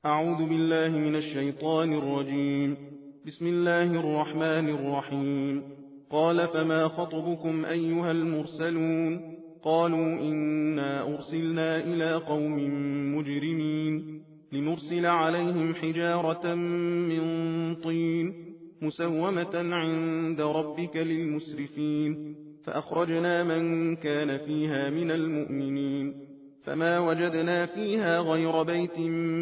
أعوذ بالله من الشيطان الرجيم. بسم الله الرحمن الرحيم. قال فما خطبكم أيها المرسلون؟ قالوا إنا أرسلنا إلى قوم مجرمين لنرسل عليهم حجارة من طين مسومة عند ربك للمسرفين فأخرجنا من كان فيها من المؤمنين فما وجدنا فيها غير بيت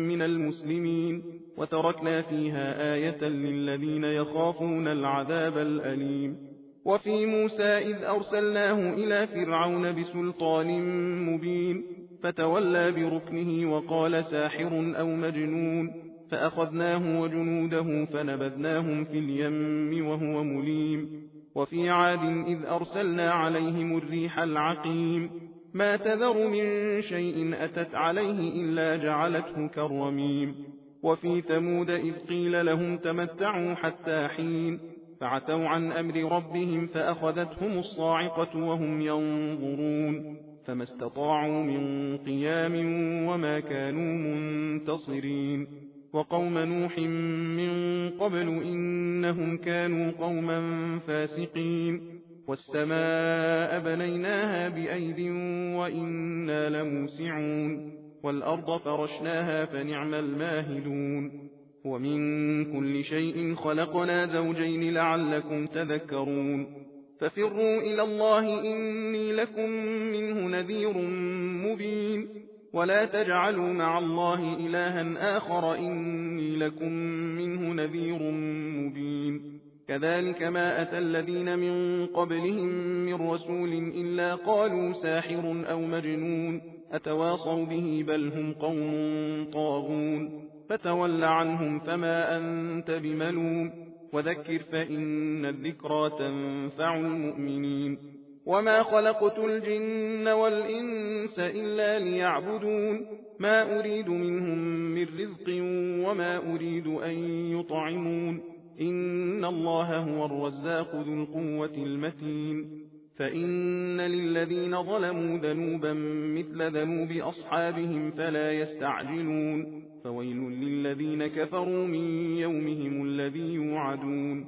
من المسلمين وتركنا فيها آية للذين يخافون العذاب الأليم. وفي موسى إذ أرسلناه إلى فرعون بسلطان مبين فتولى بركنه وقال ساحر أو مجنون فأخذناه وجنوده فنبذناهم في اليم وهو مليم. وفي عاد إذ أرسلنا عليهم الريح العقيم ما تذر من شيء أتت عليه إلا جعلته كالرميم. وفي ثمود إذ قيل لهم تمتعوا حتى حين فعتوا عن أمر ربهم فأخذتهم الصاعقة وهم ينظرون فما استطاعوا من قيام وما كانوا منتصرين. وقوم نوح من قبل إنهم كانوا قوما فاسقين. والسماء بنيناها بأيد وإنا لموسعون والأرض فرشناها فنعم الماهدون. ومن كل شيء خلقنا زوجين لعلكم تذكرون. ففروا إلى الله إني لكم منه نذير مبين. ولا تجعلوا مع الله إلها آخر إني لكم منه نذير مبين. كذلك ما أتى الذين من قبلهم من رسول إلا قالوا ساحر أو مجنون أتواصوا به بل هم قوم طاغون. فتول عنهم فما أنت بملوم وذكر فإن الذكرى تنفع المؤمنين. وما خلقت الجن والإنس إلا ليعبدون ما أريد منهم من رزق وما أريد أن يطعمون إن الله هو الرزاق ذو القوة المتين. فإن للذين ظلموا ذنوبا مثل ذنوب أصحابهم فلا يستعجلون فويل للذين كفروا من يومهم الذي يوعدون.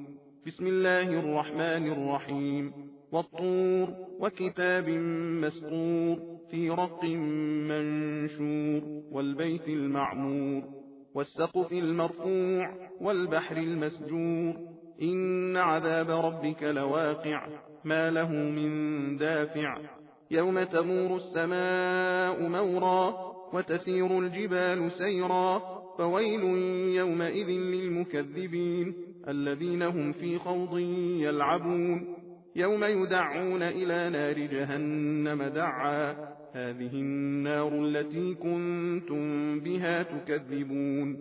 بسم الله الرحمن الرحيم. والطور وكتاب مسطور في رق منشور والبيت المعمور والسقف المرفوع والبحر المسجور إن عذاب ربك لواقع ما له من دافع. يوم تمور السماء مورا وتسير الجبال سيرا فويل يومئذ للمكذبين الذين هم في خوض يلعبون. يوم يدعون إلى نار جهنم دعا هذه النار التي كنتم بها تكذبون.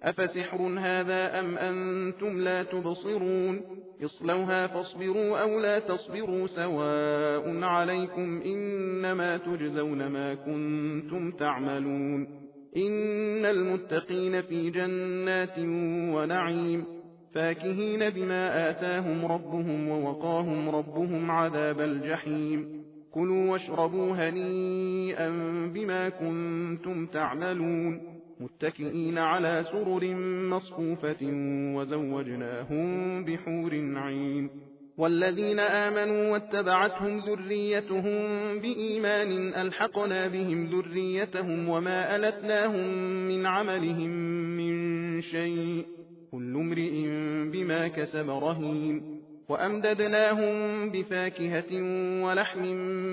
أفسحر هذا أم أنتم لا تبصرون اصلوها فاصبروا أو لا تصبروا سواء عليكم إنما تجزون ما كنتم تعملون. إن المتقين في جنات ونعيم فاكهين بما آتاهم ربهم ووقاهم ربهم عذاب الجحيم. كلوا واشربوا هنيئا بما كنتم تعملون متكئين على سرر مصفوفة وزوجناهم بحور عين. والذين آمنوا واتبعتهم ذريتهم بإيمان ألحقنا بهم ذريتهم وما ألتناهم من عملهم من شيء كل امرئ بما كسب رهين. وأمددناهم بفاكهة ولحم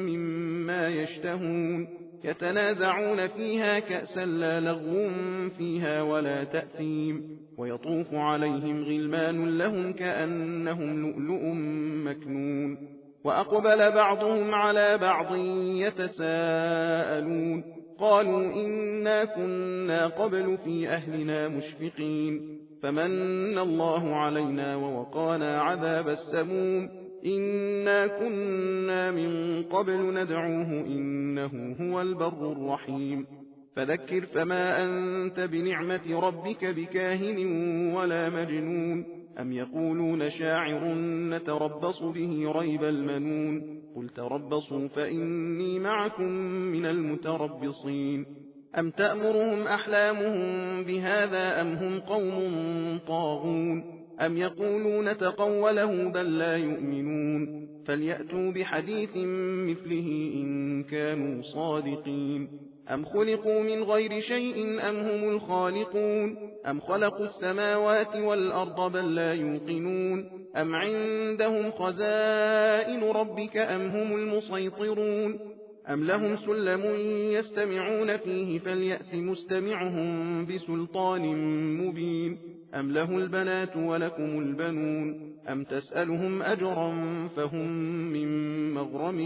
مما يشتهون يتنازعون فيها كأسا لا لغو فيها ولا تأثيم ويطوف عليهم غلمان لهم كأنهم لؤلؤ مكنون. وأقبل بعضهم على بعض يتساءلون قالوا إنا كنا قبل في أهلنا مشفقين فمن الله علينا ووقانا عذاب السموم إنا كنا من قبل ندعوه إنه هو البر الرحيم. فذكر فما أنت بنعمة ربك بكاهن ولا مجنون أم يقولون شاعر نتربص به ريب المنون قل تربصوا فإني معكم من المتربصين. أم تأمرهم أحلامهم بهذا أم هم قوم طاغون أم يقولون تقوله بل لا يؤمنون فليأتوا بحديث مثله إن كانوا صادقين أم خلقوا من غير شيء أم هم الخالقون أم خلقوا السماوات والأرض بل لا يوقنون أم عندهم خزائن ربك أم هم المسيطرون أم لهم سلم يستمعون فيه فليأت مستمعهم بسلطان مبين أم له البنات ولكم البنون أم تسألهم أجرا فهم من مغرم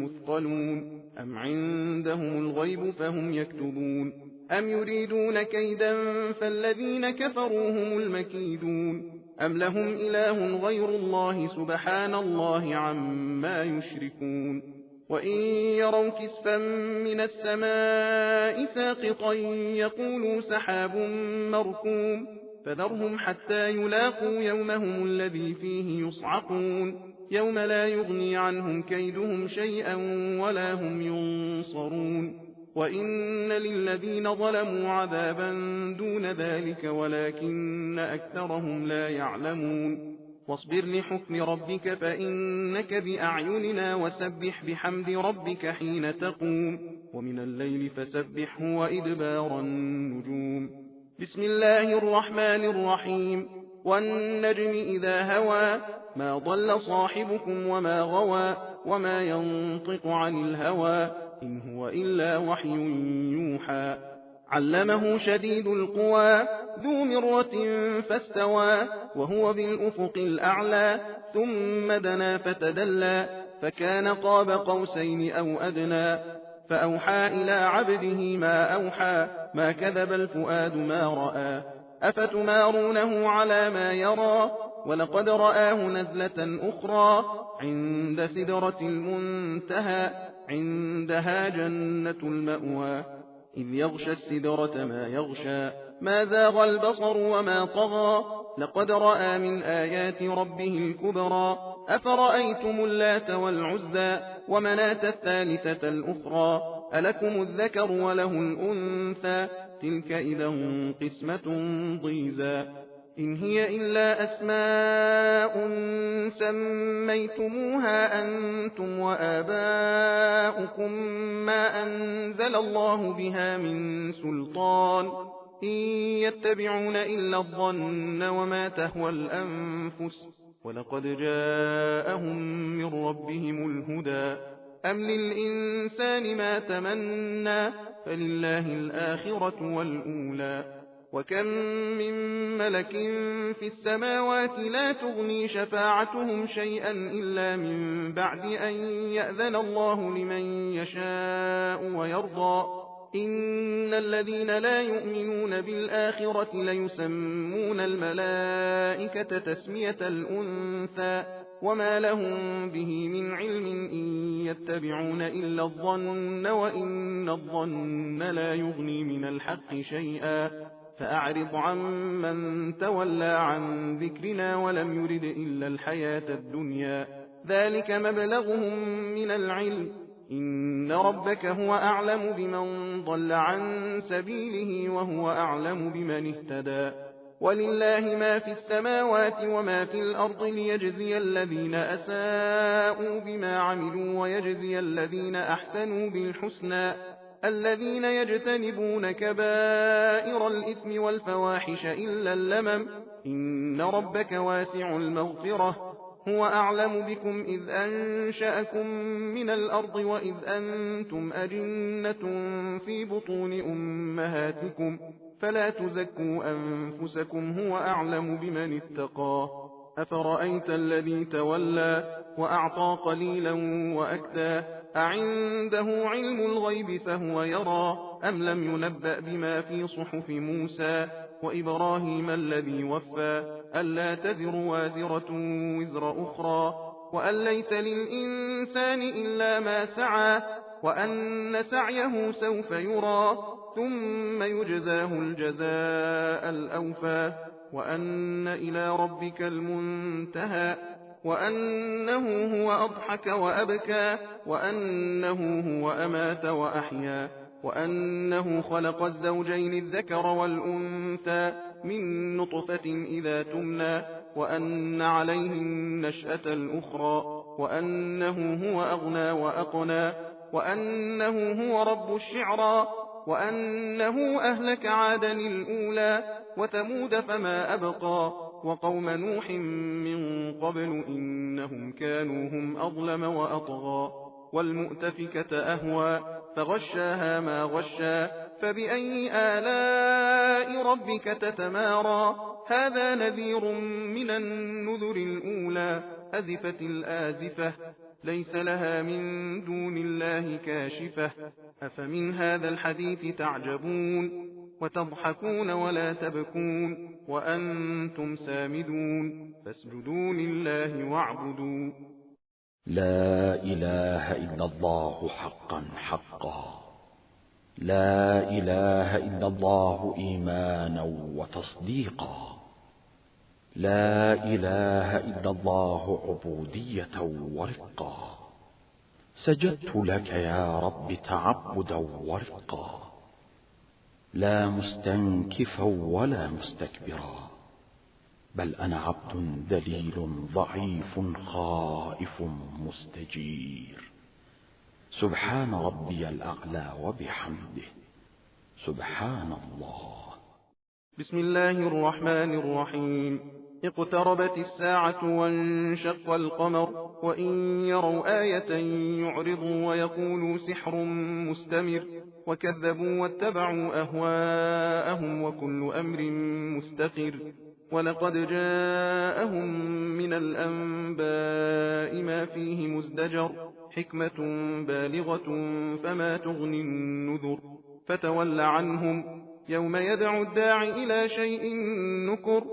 مثقلون أم عندهم الغيب فهم يكتبون أم يريدون كيدا فالذين كفروا هم المكيدون أم لهم إله غير الله سبحان الله عما يشركون وإن يروا كسفا من السماء ساقطا يقولوا سحاب مركوم فذرهم حتى يلاقوا يومهم الذي فيه يصعقون يوم لا يغني عنهم كيدهم شيئا ولا هم ينصرون وإن للذين ظلموا عذابا دون ذلك ولكن أكثرهم لا يعلمون واصبر لحكم ربك فإنك بأعيننا وسبح بحمد ربك حين تقوم ومن الليل فسبحه وإدبار النجوم بسم الله الرحمن الرحيم والنجم إذا هوى ما ضل صاحبكم وما غوى وما ينطق عن الهوى إن هو إلا وحي يوحى علمه شديد القوى ذو مرة فاستوى وهو بالأفق الأعلى ثم دنا فتدلى فكان قاب قوسين أو أدنى فأوحى إلى عبده ما أوحى ما كذب الفؤاد ما رأى أفتمارونه على ما يرى ولقد رآه نزلة أخرى عند سدرة المنتهى عندها جنة المأوى إذ يغشى السدرة ما يغشى ما زاغ البصر وما طغى لقد رأى من آيات ربه الكبرى أفرأيتم اللات والعزى ومناة الثالثة الأخرى ألكم الذكر وله الأنثى تلك إذا قسمة ضيزى إن هي إلا أسماء سميتموها أنتم وآباؤكم ما أنزل الله بها من سلطان إن يتبعون إلا الظن وما تهوى الأنفس ولقد جاءهم من ربهم الهدى أم للإنسان ما تمنى فلله الآخرة والأولى وكم من ملك في السماوات لا تغني شفاعتهم شيئا إلا من بعد أن يأذن الله لمن يشاء ويرضى إن الذين لا يؤمنون بالآخرة ليسمون الملائكة تسمية الأنثى وما لهم به من علم إن يتبعون إلا الظن وإن الظن لا يغني من الحق شيئا فأعرض عن من تولى عن ذكرنا ولم يرد إلا الحياة الدنيا ذلك مبلغهم من العلم إن ربك هو أعلم بمن ضل عن سبيله وهو أعلم بمن اهتدى ولله ما في السماوات وما في الأرض ليجزي الذين أساءوا بما عملوا ويجزي الذين أحسنوا بالحسنى الذين يجتنبون كبائر الإثم والفواحش إلا اللمم إن ربك واسع المغفرة هو أعلم بكم إذ أنشأكم من الأرض وإذ أنتم أجنة في بطون أمهاتكم فلا تزكوا أنفسكم هو أعلم بمن اتقى أفرأيت الذي تولى وأعطى قليلا وأكدى أعنده علم الغيب فهو يرى أم لم ينبأ بما في صحف موسى وإبراهيم الذي وفى ألا تزر وازرة وزر أخرى وأن ليس للإنسان إلا ما سعى وأن سعيه سوف يرى ثم يجزاه الجزاء الأوفى وأن إلى ربك المنتهى وأنه هو أضحك وأبكى وأنه هو أمات وأحيا وأنه خلق الزوجين الذكر والأنثى من نطفة إذا تمنى وأن عليه النشأة الأخرى وأنه هو أغنى وأقنى وأنه هو رب الشعرى وأنه أهلك عادا الأولى وثمود فما أبقى وقوم نوح من قبل إنهم كانوا هم أظلم وأطغى والمؤتفكة أهوى فغشاها ما غشا فبأي آلاء ربك تتمارى هذا نذير من النذر الأولى أزفت الآزفة ليس لها من دون الله كاشفة أفمن هذا الحديث تعجبون وتضحكون ولا تبكون وأنتم سامدون فاسجدوا لله واعبدوا. لا إله إلا الله حقا حقا، لا إله إلا الله إيمانا وتصديقا، لا إله إلا الله عبودية ورقا. سجدت لك يا رب تعبدا ورقا، لا مستنكفا ولا مستكبرا، بل أنا عبد ذليل ضعيف خائف مستجير. سبحان ربي الأعلى وبحمده، سبحان الله. بسم الله الرحمن الرحيم. اقتربت الساعة وانشق القمر وإن يروا آية يعرضوا ويقولوا سحر مستمر وكذبوا واتبعوا أهواءهم وكل أمر مستقر ولقد جاءهم من الأنباء ما فيه مزدجر حكمة بالغة فما تغني النذر فتول عنهم يوم يدعو الداعي إلى شيء نكر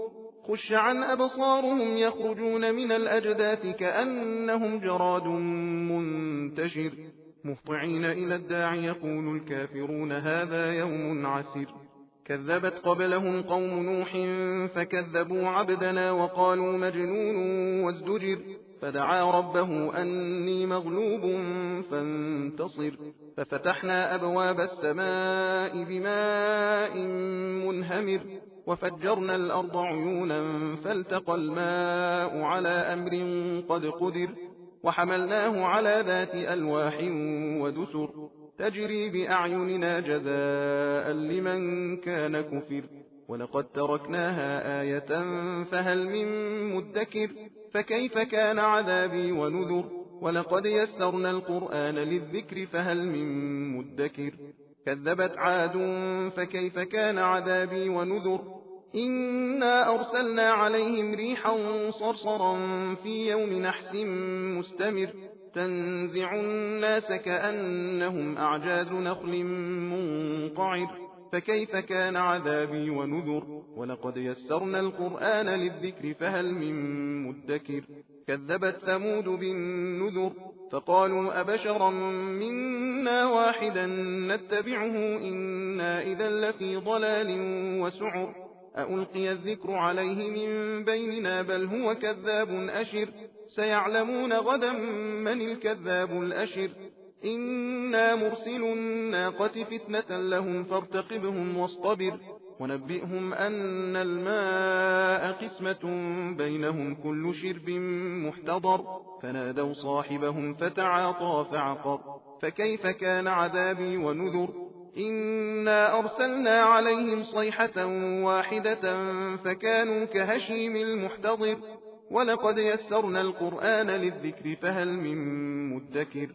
خش عن أبصارهم يخرجون من الأجداث كأنهم جراد منتشر مهطعين إلى الداعي يقول الكافرون هذا يوم عسر كذبت قبلهم قوم نوح فكذبوا عبدنا وقالوا مجنون وازدجر فدعا ربه أني مغلوب فانتصر ففتحنا أبواب السماء بماء منهمر وفجرنا الأرض عيونا فالتقى الماء على أمر قد قدر وحملناه على ذات ألواح ودسر تجري بأعيننا جزاء لمن كان كفر ولقد تركناها آية فهل من مدكر فكيف كان عذابي ونذر ولقد يسرنا القرآن للذكر فهل من مدكر كذبت عاد فكيف كان عذابي ونذر إنا أرسلنا عليهم ريحا صرصرا في يوم نحس مستمر تنزع الناس كأنهم أعجاز نخل منقعر فكيف كان عذابي ونذر ولقد يسرنا القرآن للذكر فهل من مدكر كذبت ثمود بالنذر فقالوا أبشرا منا واحدا نتبعه إنا إذا لفي ضلال وسعر أألقي الذكر عليه من بيننا بل هو كذاب أشر سيعلمون غدا من الكذاب الأشر إنا مرسل الناقة فتنة لهم فارتقبهم واصطبر ونبئهم أن الماء قسمة بينهم كل شرب محتضر فنادوا صاحبهم فتعاطى فعقر فكيف كان عذابي ونذر إنا أرسلنا عليهم صيحة واحدة فكانوا كهشيم المحتضر ولقد يسرنا القرآن للذكر فهل من مدكر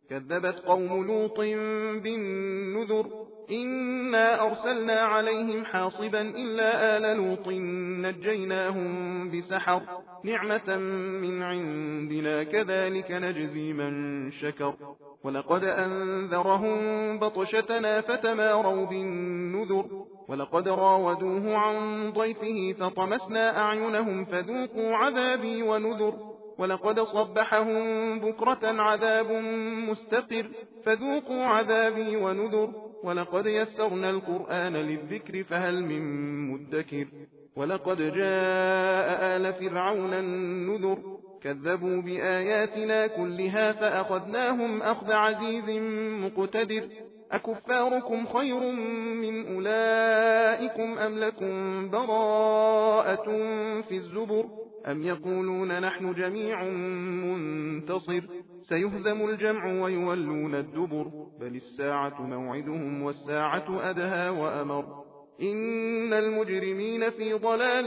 كذبت قوم لوط بالنذر إنا أرسلنا عليهم حاصبا إلا آل لوط نجيناهم بسحر نعمة من عندنا كذلك نجزي من شكر ولقد أنذرهم بطشتنا فتماروا بالنذر ولقد راودوه عن ضيفه فطمسنا أعينهم فذوقوا عذابي ونذر ولقد صبحهم بكرة عذاب مستقر فذوقوا عذابي ونذر ولقد يسرنا القرآن للذكر فهل من مدكر ولقد جاء آل فرعون النذر كذبوا بآياتنا كلها فأخذناهم أخذ عزيز مقتدر أكفاركم خير من أولئكم أم لكم براءة في الزبر أم يقولون نحن جميع منتصر سيهزم الجمع ويولون الدبر بل الساعة موعدهم والساعة أدهى وأمر إن المجرمين في ضلال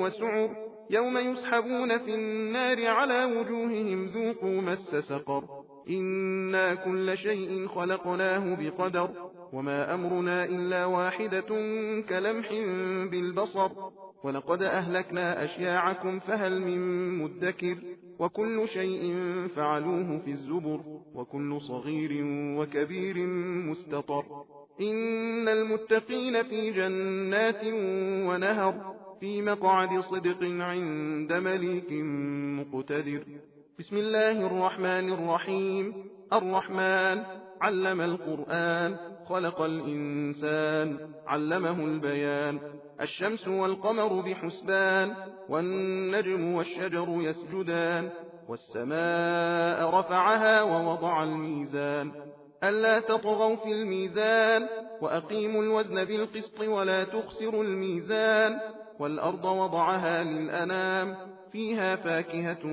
وسعر يوم يسحبون في النار على وجوههم ذوقوا مس سقر إنا كل شيء خلقناه بقدر وما أمرنا إلا واحدة كلمح بالبصر ولقد أهلكنا أشياعكم فهل من مدكر وكل شيء فعلوه في الزبر وكل صغير وكبير مستطر إن المتقين في جنات ونهر في مقعد صدق عند مليك مقتدر بسم الله الرحمن الرحيم الرحمن علم القرآن خلق الإنسان علمه البيان الشمس والقمر بحسبان والنجم والشجر يسجدان والسماء رفعها ووضع الميزان ألا تطغوا في الميزان وأقيموا الوزن بالقسط ولا تخسروا الميزان والأرض وضعها للأنام فيها فاكهة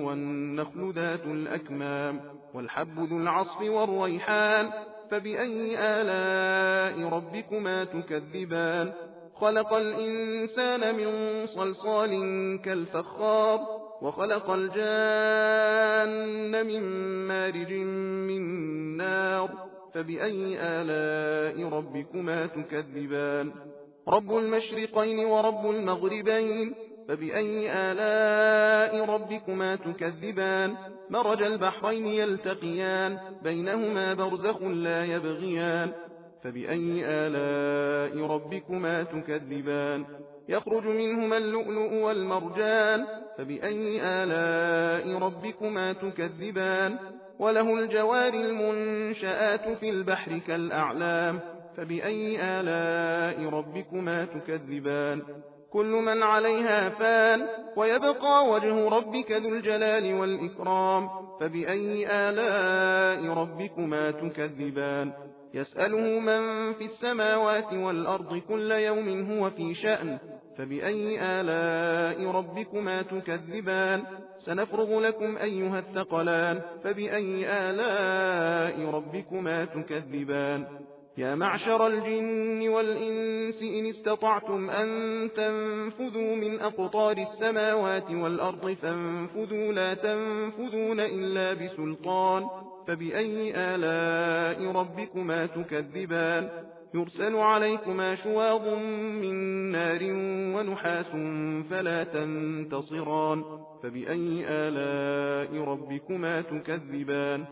والنخل ذات الأكمام والحب ذو العصف والريحان فبأي آلاء ربكما تكذبان خلق الإنسان من صلصال كالفخار وخلق الجان من مارج من نار فبأي آلاء ربكما تكذبان رب المشرقين ورب المغربين فبأي آلاء ربكما تكذبان مرج البحرين يلتقيان بينهما برزخ لا يبغيان فبأي آلاء ربكما تكذبان يخرج منهما اللؤلؤ والمرجان فبأي آلاء ربكما تكذبان وله الجوار المنشآت في البحر كالأعلام فبأي آلاء ربكما تكذبان كل من عليها فان ويبقى وجه ربك ذو الجلال والإكرام فبأي آلاء ربكما تكذبان يسأله من في السماوات والأرض كل يوم هو في شأن فبأي آلاء ربكما تكذبان سنفرغ لكم أيها الثقلان فبأي آلاء ربكما تكذبان يا معشر الجن والإنس إن استطعتم أن تنفذوا من أقطار السماوات والأرض فانفذوا لا تنفذون إلا بسلطان فبأي آلاء ربكما تكذبان يرسل عليكما شواظ من نار ونحاس فلا تنتصران فبأي آلاء ربكما تكذبان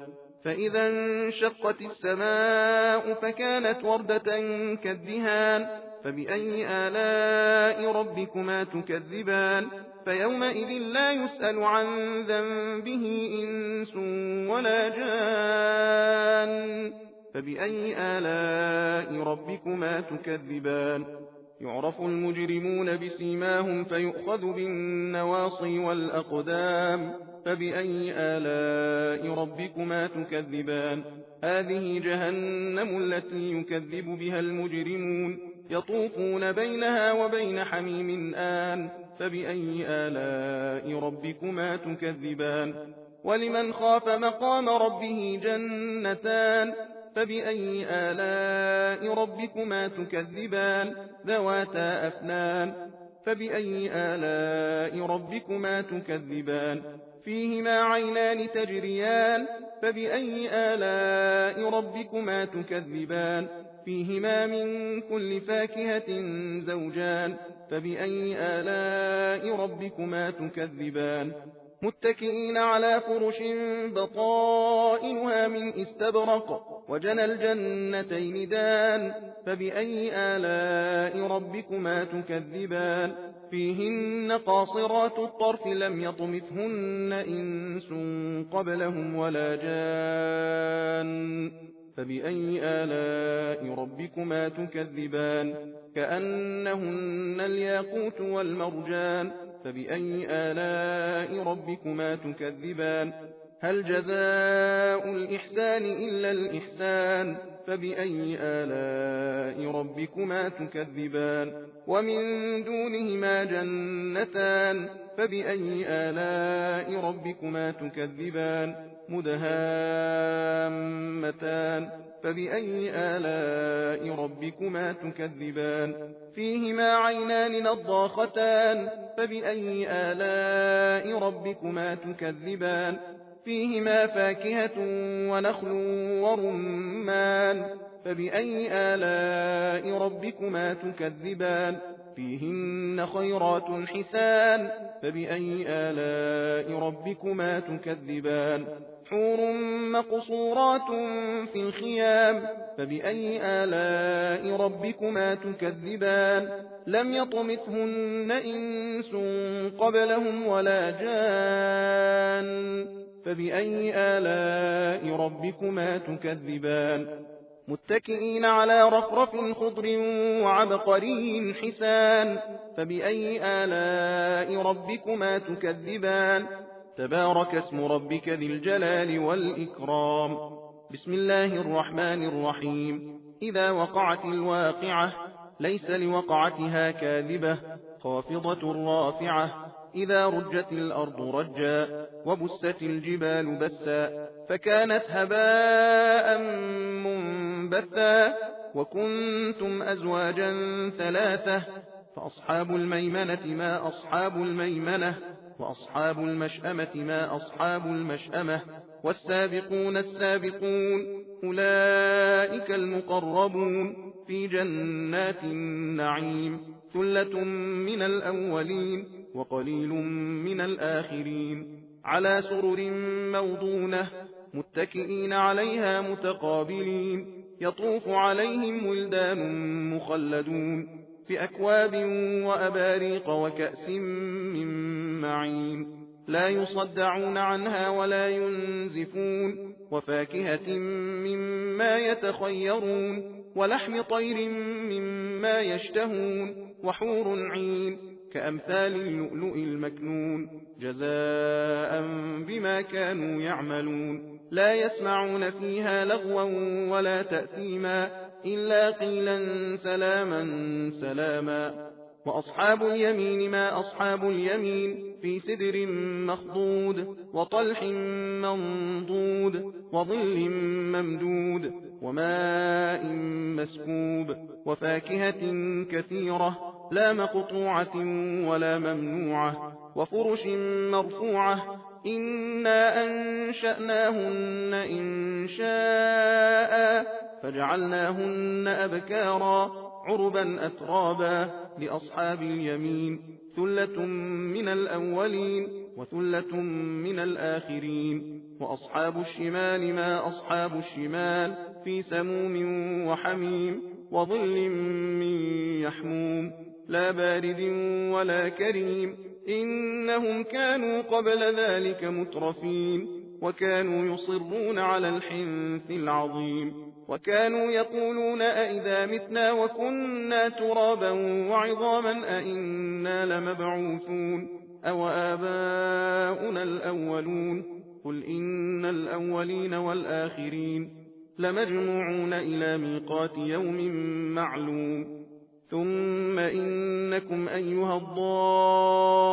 فإذا انشقت السماء فكانت وردة كالدهان فبأي آلاء ربكما تكذبان فيومئذ لا يسأل عن ذنبه إنس ولا جان فبأي آلاء ربكما تكذبان يعرف المجرمون بسيماهم فيؤخذ بالنواصي والأقدام فبأي آلاء ربكما تكذبان هذه جهنم التي يكذب بها المجرمون يطوفون بينها وبين حميم آن فبأي آلاء ربكما تكذبان ولمن خاف مقام ربه جنتان فبأي آلاء ربكما تكذبان ذواتا أفنان فبأي آلاء ربكما تكذبان فيهما عينان تجريان فبأي آلاء ربكما تكذبان فيهما من كل فاكهة زوجان فبأي آلاء ربكما تكذبان متكئين على فرش بطائنها من استبرق وجنى الجنتين دان فبأي آلاء ربكما تكذبان فيهن قاصرات الطرف لم يطمثهن إنس قبلهم ولا جان فبأي آلاء ربكما تكذبان كأنهن الياقوت والمرجان فبأي آلاء ربكما تكذبان هل جزاء الإحسان إلا الإحسان فبأي آلاء ربكما تكذبان ومن دونهما جنتان فبأي آلاء ربكما تكذبان مدهامتان فبأي آلاء ربكما تكذبان فيهما عينان نضاختان فبأي آلاء ربكما تكذبان فيهما فاكهة ونخل ورمان فبأي آلاء ربكما تكذبان فيهن خيرات حسان فبأي آلاء ربكما تكذبان حور مقصورات في الخيام فبأي آلاء ربكما تكذبان لم يطمثهن إنس قبلهم ولا جان فبأي آلاء ربكما تكذبان متكئين على رفرف خضر وعبقري حسان فبأي آلاء ربكما تكذبان تبارك اسم ربك ذي الجلال والإكرام بسم الله الرحمن الرحيم إذا وقعت الواقعة ليس لوقعتها كاذبة خافضة رافعة إذا رجت الأرض رجا وبست الجبال بسا فكانت هباء منبثا وكنتم أزواجا ثلاثة فأصحاب الميمنة ما أصحاب الميمنة وأصحاب المشأمة ما أصحاب المشأمة والسابقون السابقون أولئك المقربون في جنات النعيم ثلة من الأولين وقليل من الآخرين على سرر موضونة متكئين عليها متقابلين يطوف عليهم ولدان مخلدون بأكواب وأباريق وكأس من معين لا يصدعون عنها ولا ينزفون وفاكهة مما يتخيرون ولحم طير مما يشتهون وحور عين كأمثال اللؤلؤ المكنون جزاء بما كانوا يعملون لا يسمعون فيها لغوا ولا تأثيما إلا قيلا سلاما سلاما وأصحاب اليمين ما أصحاب اليمين في سدر مخضود وطلح منضود وظل ممدود وماء مسكوب وفاكهة كثيرة لا مقطوعة ولا ممنوعة وفرش مرفوعة إنا أنشأناهن إنشاء فجعلناهن أبكارا عربا أترابا لأصحاب اليمين ثلة من الأولين وثلة من الآخرين وأصحاب الشمال ما أصحاب الشمال في سموم وحميم وظل من يحموم لا بارد ولا كريم إنهم كانوا قبل ذلك مترفين وكانوا يصرون على الحنث العظيم وكانوا يقولون أئذا متنا وكنا ترابا وعظاما أئنا لمبعوثون أو آباؤنا الأولون قل إن الأولين والآخرين لمجموعون إلى ميقات يوم معلوم ثم إنكم أيها الضالون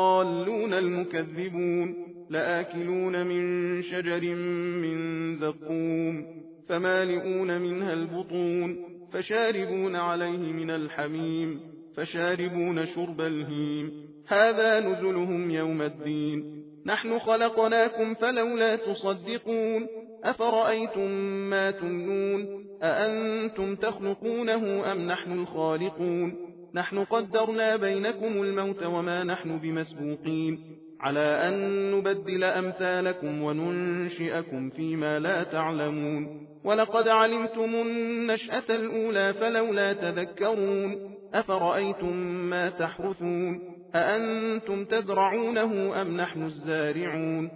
المكذبون لآكلون من شجر من زقوم فمالئون منها البطون فشاربون عليه من الحميم فشاربون شرب الهيم هذا نزلهم يوم الدين نحن خلقناكم فلولا تصدقون أفرأيتم ما تمنون أأنتم تخلقونه أم نحن الخالقون نحن قدرنا بينكم الموت وما نحن بمسبوقين على أن نبدل أمثالكم وننشئكم فيما لا تعلمون ولقد علمتم النشأة الأولى فلولا تذكرون أفرأيتم ما تحرثون أأنتم تزرعونه أم نحن الزارعون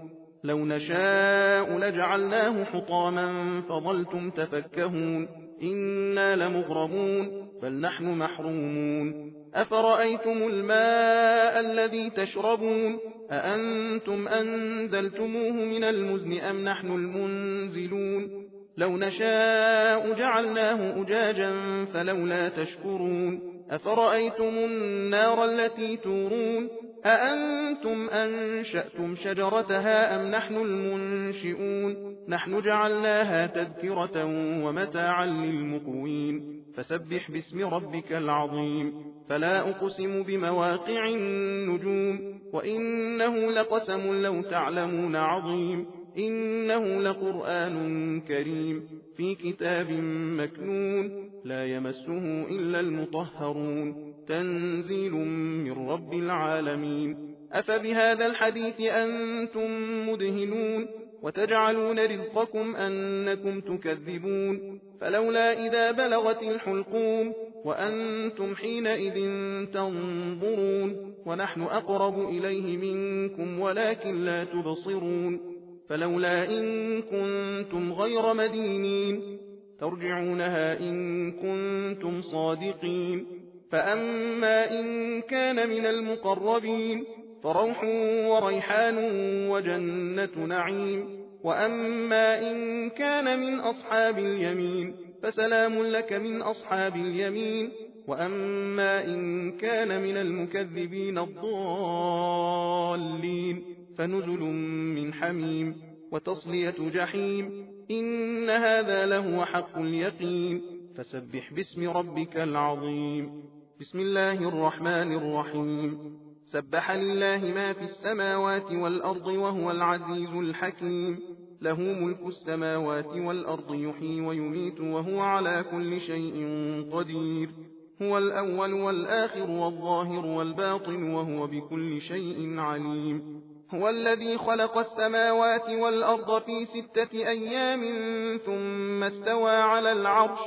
لو نشاء لجعلناه حطاما فظلتم تفكهون إنا لمغرمون بل نحن محرومون أفرأيتم الماء الذي تشربون أأنتم أنزلتموه من المزن أم نحن المنزلون لو نشاء جعلناه أجاجا فلولا تشكرون أفرأيتم النار التي تورون أأنتم أنشأتم شجرتها أم نحن المنشئون نحن جعلناها تذكرة ومتاعا للمقوين فسبح باسم ربك العظيم فلا أقسم بمواقع النجوم وإنه لقسم لو تعلمون عظيم إنه لقرآن كريم في كتاب مكنون لا يمسه إلا المطهرون تنزيل من رب العالمين أفبهذا الحديث أنتم مدهنون وتجعلون رزقكم أنكم تكذبون فلولا إذا بلغت الحلقوم وأنتم حينئذ تنظرون ونحن أقرب إليه منكم ولكن لا تبصرون فلولا إن كنتم غير مدينين ترجعونها إن كنتم صادقين فأما إن كان من المقربين فروح وريحان وجنة نعيم وأما إن كان من أصحاب اليمين فسلام لك من أصحاب اليمين وأما إن كان من المكذبين الضالين فنزل من حميم وتصلية جحيم إن هذا لهو حق اليقين فسبح باسم ربك العظيم بسم الله الرحمن الرحيم سبح لله ما في السماوات والأرض وهو العزيز الحكيم له ملك السماوات والأرض يحيي ويميت وهو على كل شيء قدير هو الأول والآخر والظاهر والباطن وهو بكل شيء عليم هو الذي خلق السماوات والأرض في 6 أيام ثم استوى على العرش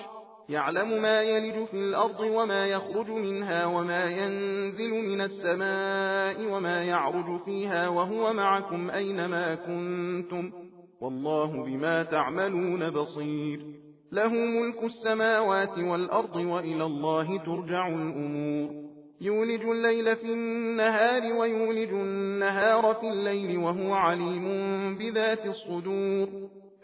يعلم ما يلج في الأرض وما يخرج منها وما ينزل من السماء وما يعرج فيها وهو معكم أينما كنتم والله بما تعملون بصير له ملك السماوات والأرض وإلى الله ترجع الأمور يولج الليل في النهار ويولج النهار في الليل وهو عليم بذات الصدور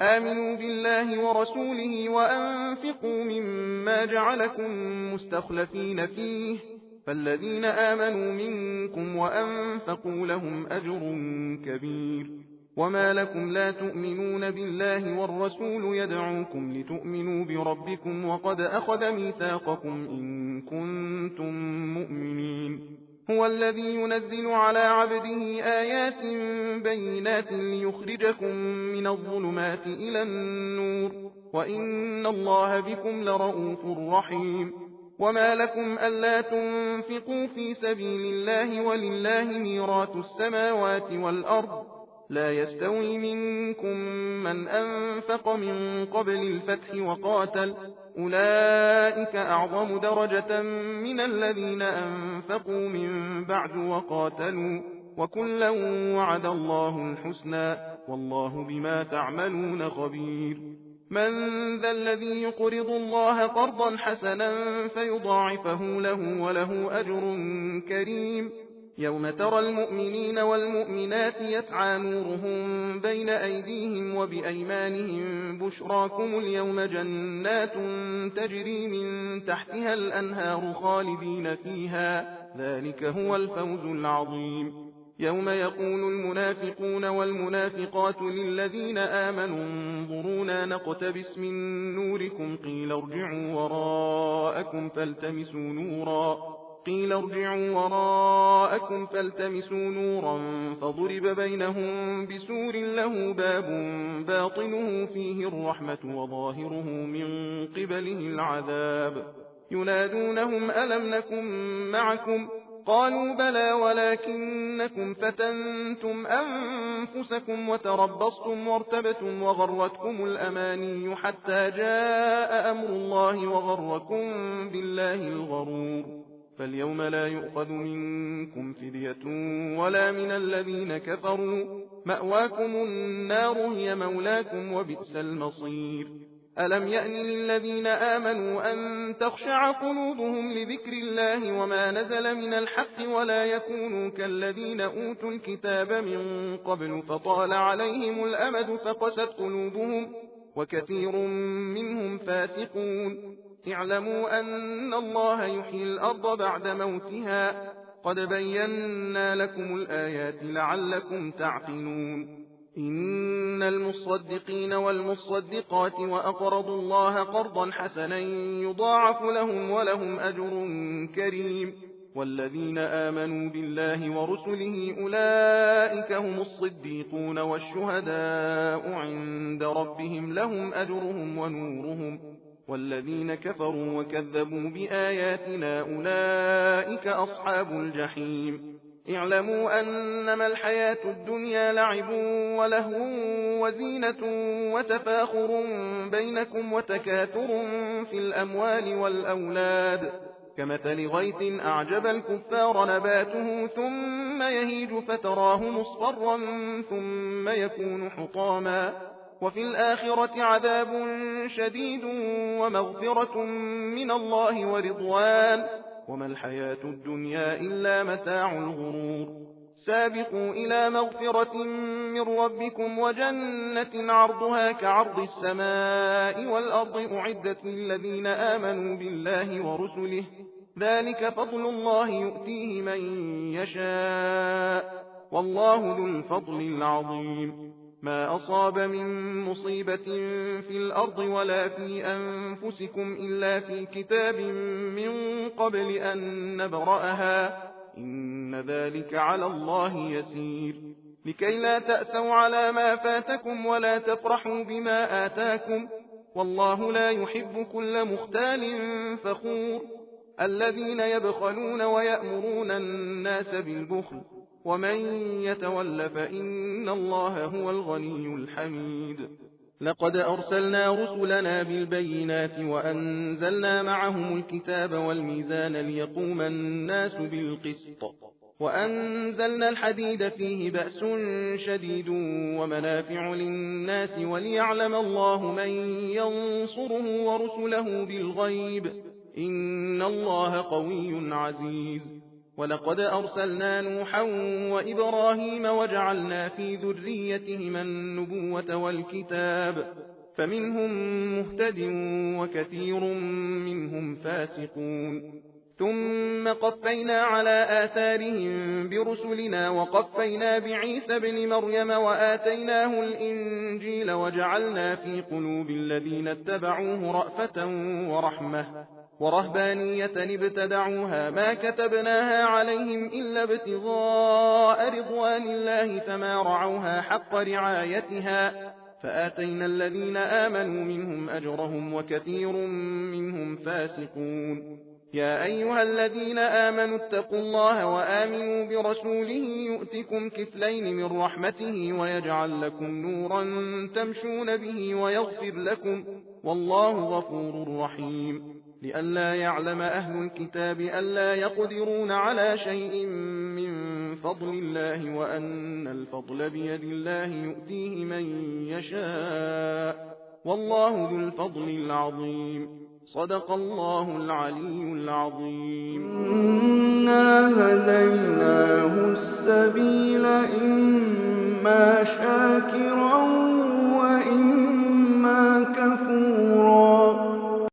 آمنوا بالله ورسوله وأنفقوا مما جعلكم مستخلفين فيه فالذين آمنوا منكم وأنفقوا لهم أجر كبير وما لكم لا تؤمنون بالله والرسول يدعوكم لتؤمنوا بربكم وقد أخذ ميثاقكم إن كنتم مؤمنين هو الذي ينزل على عبده آيات بينات ليخرجكم من الظلمات إلى النور وإن الله بكم لرؤوف رحيم وما لكم ألا تنفقوا في سبيل الله ولله ميراث السماوات والأرض لا يستوي منكم من أنفق من قبل الفتح وقاتل أولئك أعظم درجة من الذين أنفقوا من بعد وقاتلوا وكلا وعد الله الحسنى والله بما تعملون خبير من ذا الذي يقرض الله قرضا حسنا فيضاعفه له وله أجر كريم يوم ترى المؤمنين والمؤمنات يسعى نورهم بين أيديهم وبأيمانهم بشراكم اليوم جنات تجري من تحتها الأنهار خالدين فيها ذلك هو الفوز العظيم يوم يقول المنافقون والمنافقات للذين آمنوا انظرونا نقتبس من نوركم قيل ارجعوا وراءكم فالتمسوا نورا فضرب بينهم بسور له باب باطنه فيه الرحمة وظاهره من قبله العذاب ينادونهم ألم نكن معكم قالوا بلى ولكنكم فتنتم أنفسكم وتربصتم وارتبتم وغرتكم الأماني حتى جاء أمر الله وغركم بالله الغرور فاليوم لا يؤخذ منكم فدية ولا من الذين كفروا مأواكم النار هي مولاكم وبئس المصير ألم يأن للذين آمنوا أن تخشع قلوبهم لذكر الله وما نزل من الحق ولا يكونوا كالذين أوتوا الكتاب من قبل فطال عليهم الأمد فقست قلوبهم وكثير منهم فاسقون. اعلموا أن الله يحيي الأرض بعد موتها، قد بينا لكم الآيات لعلكم تعقلون. إن المصدقين والمصدقات وأقرضوا الله قرضا حسنا يضاعف لهم ولهم أجر كريم. والذين آمنوا بالله ورسله أولئك هم الصديقون والشهداء عند ربهم لهم أجرهم ونورهم. والذين كفروا وكذبوا بآياتنا أولئك أصحاب الجحيم. اعلموا أنما الحياة الدنيا لعب ولهو وزينة وتفاخر بينكم وتكاثر في الأموال والأولاد، كمثل غيث أعجب الكفار نباته ثم يهيج فتراه مصفرا ثم يكون حطاما، وفي الآخرة عذاب شديد ومغفرة من الله ورضوان، وما الحياة الدنيا إلا متاع الغرور. سابقوا إلى مغفرة من ربكم وجنة عرضها كعرض السماء والأرض أعدت للذين آمنوا بالله ورسله، ذلك فضل الله يؤتيه من يشاء، والله ذو الفضل العظيم. ما أصاب من مصيبة في الأرض ولا في أنفسكم إلا في كتاب من قبل أن نبرأها، إن ذلك على الله يسير. لكي لا تأسوا على ما فاتكم ولا تفرحوا بما آتاكم، والله لا يحب كل مختال فخور. الذين يبخلون ويأمرون الناس بالبخل، ومن يتول فإن الله هو الغني الحميد. لقد أرسلنا رسلنا بالبينات وأنزلنا معهم الكتاب والميزان ليقوم الناس بالقسط، وأنزلنا الحديد فيه بأس شديد ومنافع للناس وليعلم الله من ينصره ورسله بالغيب، إن الله قوي عزيز. ولقد أرسلنا نوحا وإبراهيم وجعلنا في ذريتهما النبوة والكتاب، فمنهم مهتد وكثير منهم فاسقون. ثم قفينا على آثارهم برسلنا وقفينا بعيسى ابن مريم وآتيناه الإنجيل وجعلنا في قلوب الذين اتبعوه رأفة ورحمة ورهبانية ابتدعوها ما كتبناها عليهم إلا ابتغاء رضوان الله فما رعوها حق رعايتها، فآتينا الذين آمنوا منهم أجرهم وكثير منهم فاسقون. يا أيها الذين آمنوا اتقوا الله وآمنوا برسوله يؤتكم كفلين من رحمته ويجعل لكم نورا تمشون به ويغفر لكم، والله غفور رحيم. لئلا يعلم أهل الكتاب ألا يقدرون على شيء من فضل الله وأن الفضل بيد الله يؤتيه من يشاء، والله ذو الفضل العظيم. صدق الله العلي العظيم. إنا هديناه السبيل